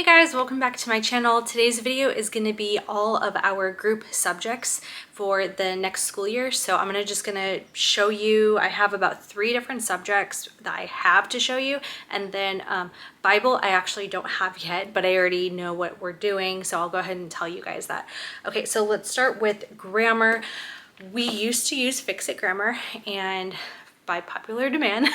Hey guys, welcome back to my channel. Today's video is going to be all of our group subjects for the next school year. So I'm just going to show you, I have about 3 different subjects that I have to show you. And then Bible, I actually don't have yet, but I already know what we're doing. So I'll go ahead and tell you guys that. Okay, so let's start with grammar. We used to use Fix-It Grammar, and by popular demand,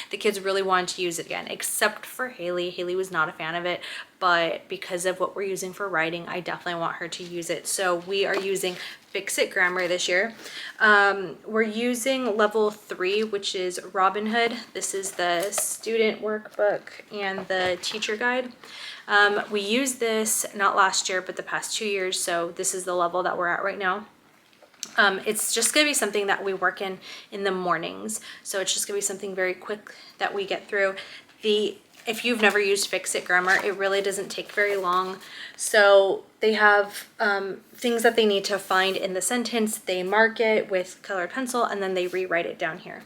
the kids really wanted to use it again, except for Haley. Haley was not a fan of it, but because of what we're using for writing, I definitely want her to use it. So we are using Fix-It Grammar this year. We're using level 3, which is Robin Hood. This is the student workbook and the teacher guide. We used this not last year, but the past 2 years. So this is the level that we're at right now. It's just going to be something that we work in the mornings. So it's just going to be something very quick that we get through. If you've never used Fix-It Grammar, it really doesn't take very long. So they have things that they need to find in the sentence. They mark it with colored pencil and then they rewrite it down here.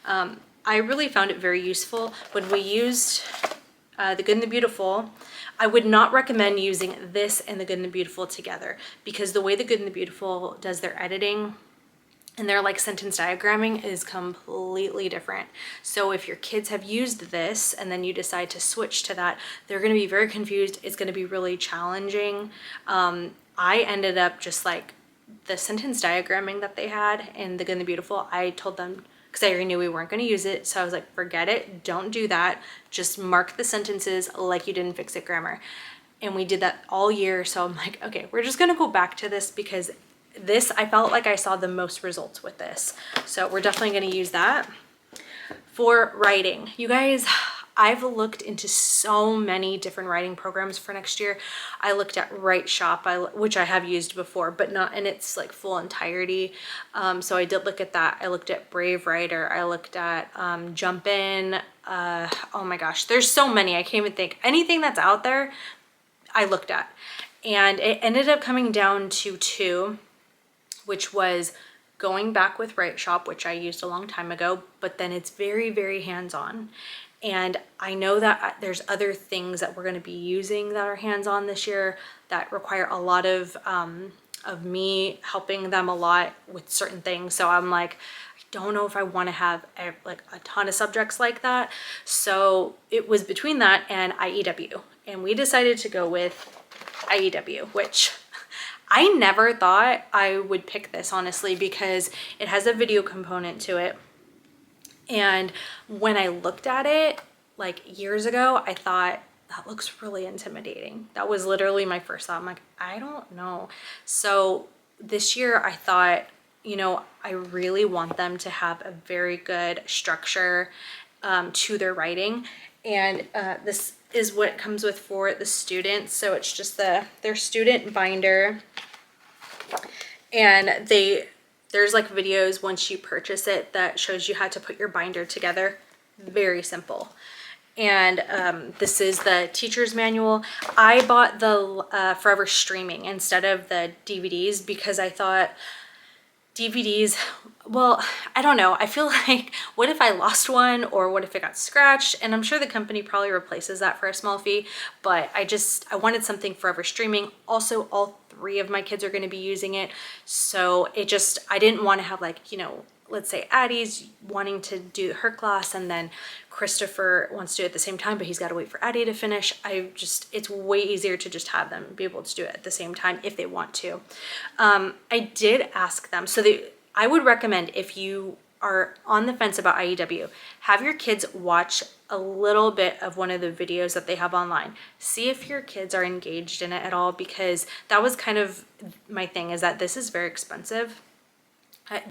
I really found it very useful when we used The Good and the Beautiful. I would not recommend using this and The Good and the Beautiful together, because the way The Good and the Beautiful does their editing and their like sentence diagramming is completely different. So if your kids have used this and then you decide to switch to that, they're going to be very confused. It's going to be really challenging. I ended up just like the sentence diagramming that they had in The Good and the Beautiful, I told them, because I already knew we weren't going to use it. So I was like, forget it. Don't do that. Just mark the sentences like you did in Fix-It Grammar. And we did that all year. So I'm like, okay, we're just going to go back to this, because this, I felt like I saw the most results with this. So we're definitely going to use that. For writing, you guys, I've looked into so many different writing programs for next year. I looked at WriteShop, which I have used before, but not in its like full entirety. So I did look at that. I looked at Brave Writer. I looked at Jump-In. Oh my gosh, there's so many. I can't even think. Anything that's out there, I looked at. And it ended up coming down to 2, which was going back with WriteShop, which I used a long time ago, but then it's very, very hands-on. And I know that there's other things that we're going to be using that are hands-on this year that require a lot of me helping them a lot with certain things. So I'm like, I don't know if I want to have like a ton of subjects like that. So it was between that and IEW. And we decided to go with IEW, which I never thought I would pick this, honestly, because it has a video component to it. And when I looked at it like years ago, I thought, that looks really intimidating. That was literally my first thought. I'm like, I don't know. So this year I thought, you know, I really want them to have a very good structure to their writing. And this is what it comes with for the students. So it's just their student binder. And there's like videos once you purchase it that shows you how to put your binder together. Very simple. And this is the teacher's manual. I bought the Forever Streaming instead of the DVDs because I thought DVDs, well, I don't know. I feel like, what if I lost one, or what if it got scratched? And I'm sure the company probably replaces that for a small fee, but I wanted something Forever Streaming. Also, all 3 of my kids are going to be using it. So I didn't want to have like, you know, let's say Addie's wanting to do her class and then Christopher wants to do it at the same time, but he's got to wait for Addie to finish. It's way easier to just have them be able to do it at the same time if they want to. I did ask them. So I would recommend, if you are on the fence about IEW, have your kids watch a little bit of one of the videos that they have online. See if your kids are engaged in it at all, because that was kind of my thing, is that this is very expensive.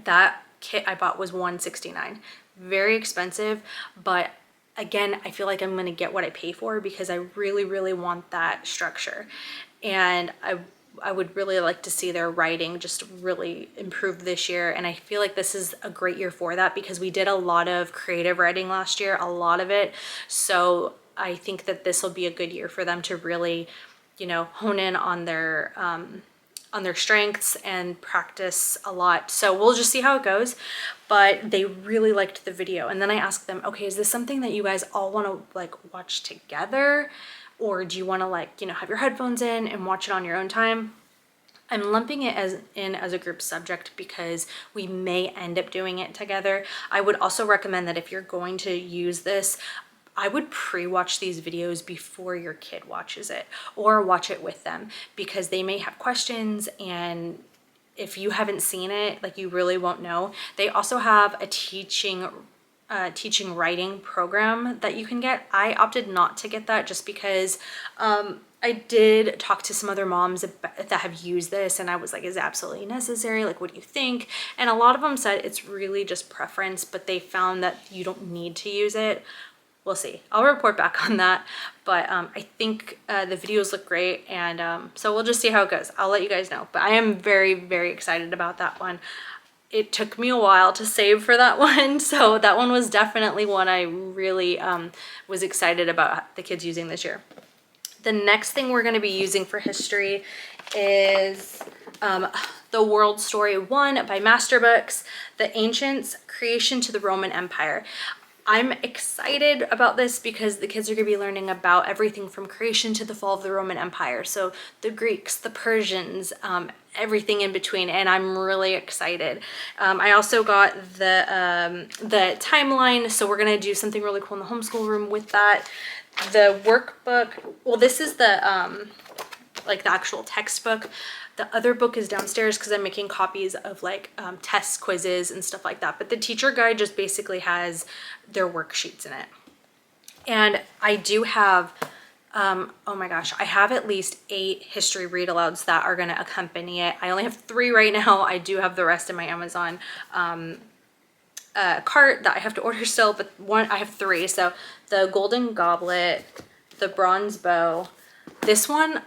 That kit I bought was $169. Very expensive, but again, I feel like I'm going to get what I pay for, because I really, really want that structure. And I would really like to see their writing just really improve this year. And I feel like this is a great year for that, because we did a lot of creative writing last year, a lot of it. So I think that this will be a good year for them to really, you know, hone in on their strengths and practice a lot. So we'll just see how it goes. But they really liked the video. And then I asked them, okay, is this something that you guys all want to like watch together? or do you want to like, you know, have your headphones in and watch it on your own time? I'm lumping it as a group subject because we may end up doing it together. I would also recommend that if you're going to use this, I would pre-watch these videos before your kid watches it, or watch it with them, because they may have questions, and if you haven't seen it, like, you really won't know. They also have a teaching writing program that you can get. I opted not to get that just because I did talk to some other moms that have used this, and I was like, is it absolutely necessary? Like, what do you think? And a lot of them said it's really just preference, but they found that you don't need to use it. We'll see. I'll report back on that. But I think the videos look great, and so we'll just see how it goes. I'll let you guys know. But I am very, very excited about that one. It took me a while to save for that one, so that one was definitely one I really was excited about the kids using this year. The next thing we're going to be using for history is The World Story 1 by Masterbooks, The Ancients, Creation to the Roman Empire. I'm excited about this because the kids are going to be learning about everything from creation to the fall of the Roman Empire. So the Greeks, the Persians, everything in between, and I'm really excited. I also got the timeline, so we're going to do something really cool in the homeschool room with that. The workbook, well, this is the like the actual textbook. The other book is downstairs because I'm making copies of like test quizzes and stuff like that. But the teacher guide just basically has their worksheets in it. And I do have, oh my gosh, I have at least 8 history read alouds that are going to accompany it. I only have 3 right now. I do have the rest in my Amazon cart that I have to order still, but I have 3. So the Golden Goblet, the Bronze Bow. This one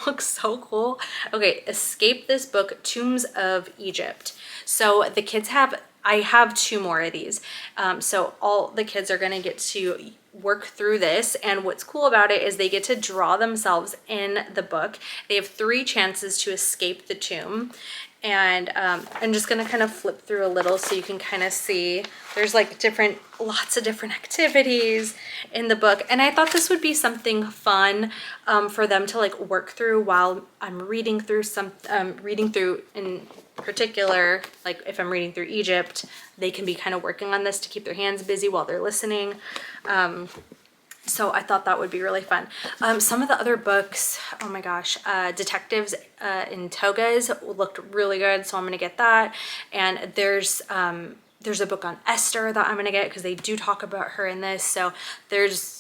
looks so cool. Okay, Escape This Book, Tombs of Egypt. So the kids I have 2 more of these. So all the kids are going to get to work through this, and what's cool about it is they get to draw themselves in the book. They have 3 chances to escape the tomb. And I'm just gonna kind of flip through a little so you can kind of see there's like lots of different activities in the book, and I thought this would be something fun for them to like work through while I'm reading through reading through in particular, like if I'm reading through Egypt, they can be kind of working on this to keep their hands busy while they're listening. So I thought that would be really fun. Some of the other books, oh my gosh, Detectives in Togas looked really good, so I'm gonna get that. And there's a book on Esther that I'm gonna get because they do talk about her in this. So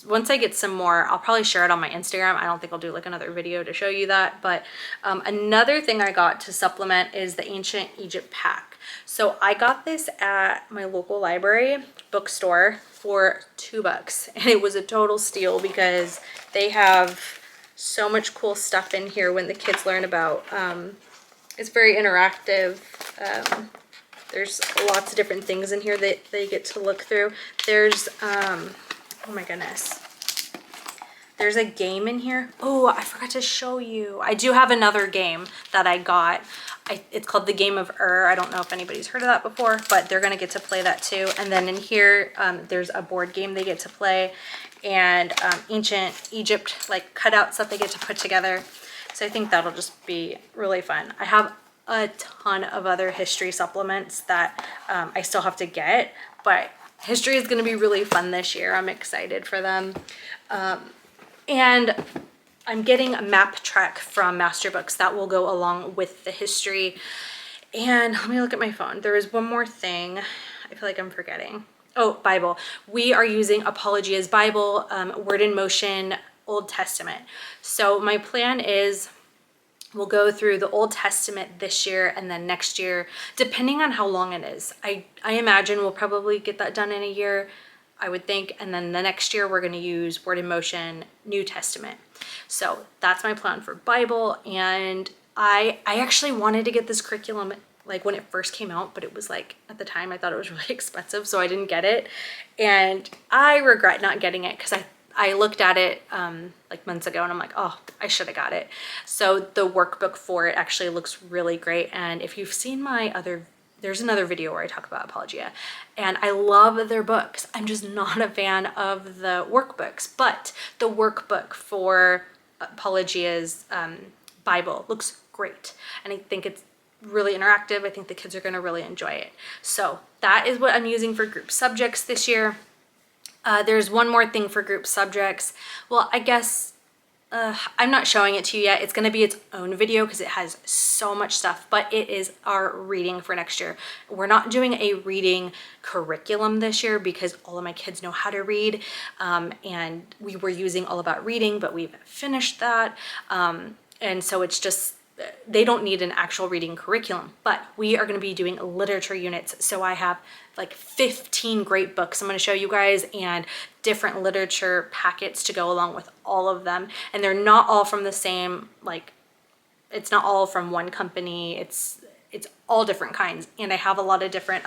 once I get some more, I'll probably share it on my Instagram. I don't think I'll do like another video to show you that. But another thing I got to supplement is the Ancient Egypt pack. So I got this at my local library bookstore for $2, and it was a total steal because they have so much cool stuff in here when the kids learn about. It's very interactive. There's lots of different things in here that they get to look through. There's oh my goodness, there's a game in here. Oh, I forgot to show you. I do have another game that I got. It's called The Game of Ur. I don't know if anybody's heard of that before, but they're gonna get to play that too. And then in here, there's a board game they get to play, and Ancient Egypt like cutouts that they get to put together. So I think that'll just be really fun. I have a ton of other history supplements that I still have to get, but history is gonna be really fun this year. I'm excited for them. And I'm getting a map track from Masterbooks that will go along with the history. And let me look at my phone. There is one more thing I feel like I'm forgetting. Oh, Bible. We are using Apologia's Bible, Word in Motion, Old Testament. So my plan is we'll go through the Old Testament this year, and then next year, depending on how long it is. I imagine we'll probably get that done in a year, I would think, and then the next year we're going to use Word in Motion, New Testament. So that's my plan for Bible. And I actually wanted to get this curriculum like when it first came out, but it was like, at the time I thought it was really expensive, so I didn't get it. And I regret not getting it because I looked at it like months ago, and I'm like, oh, I should have got it. So the workbook for it actually looks really great. And if you've seen my other there's another video where I talk about Apologia, and I love their books. I'm just not a fan of the workbooks, but the workbook for Apologia's Bible looks great, and I think it's really interactive. I think the kids are going to really enjoy it. So that is what I'm using for group subjects this year. There's one more thing for group subjects. Well, I guess I'm not showing it to you yet. It's going to be its own video because it has so much stuff, but it is our reading for next year. We're not doing a reading curriculum this year because all of my kids know how to read, and we were using All About Reading, but we've finished that. And so it's just, they don't need an actual reading curriculum, but we are going to be doing literature units. So I have like 15 great books I'm going to show you guys, and different literature packets to go along with all of them. And they're not all from the same, like, it's not all from one company. It's all different kinds. And I have a lot of different,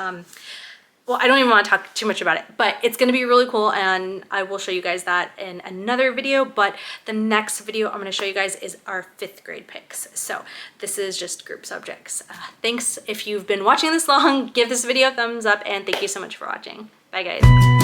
well, I don't even want to talk too much about it, but it's going to be really cool, and I will show you guys that in another video. But the next video I'm going to show you guys is our 5th grade picks. So this is just group subjects. Thanks if you've been watching this long. Give this video a thumbs up, and thank you so much for watching. Bye guys.